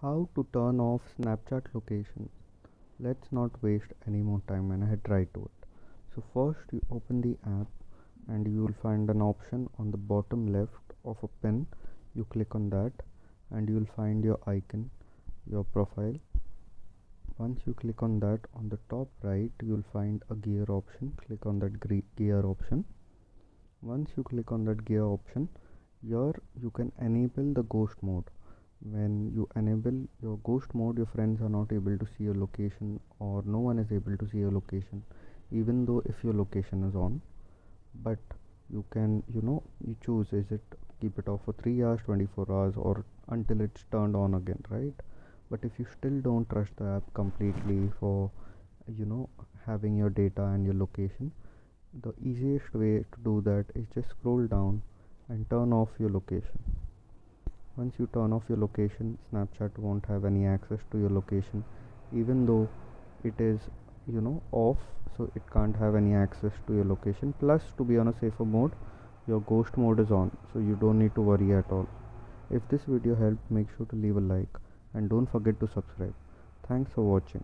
How to turn off Snapchat location. Let's not waste any more time and head right to it. So first you open the app and you will find an option on the bottom left of a pin. You click on that and you will find your icon, your profile. Once you click on that, on the top right you will find a gear option. Click on that gear option. Once you click on that gear option, here you can enable the ghost mode. When you enable your ghost mode, your friends are not able to see your location, or no one is able to see your location, even though if your location is on. But you can, you choose, is it keep it off for 3 hours, 24 hours, or until it's turned on again, right? But if you still don't trust the app completely for you know having your data and your location, the easiest way to do that is just scroll down and turn off your location. Once you turn off your location, Snapchat won't have any access to your location, even though it is off, so it can't have any access to your location. Plus, to be on a safer mode, your ghost mode is on, so you don't need to worry at all. If this video helped, make sure to leave a like and don't forget to subscribe. Thanks for watching.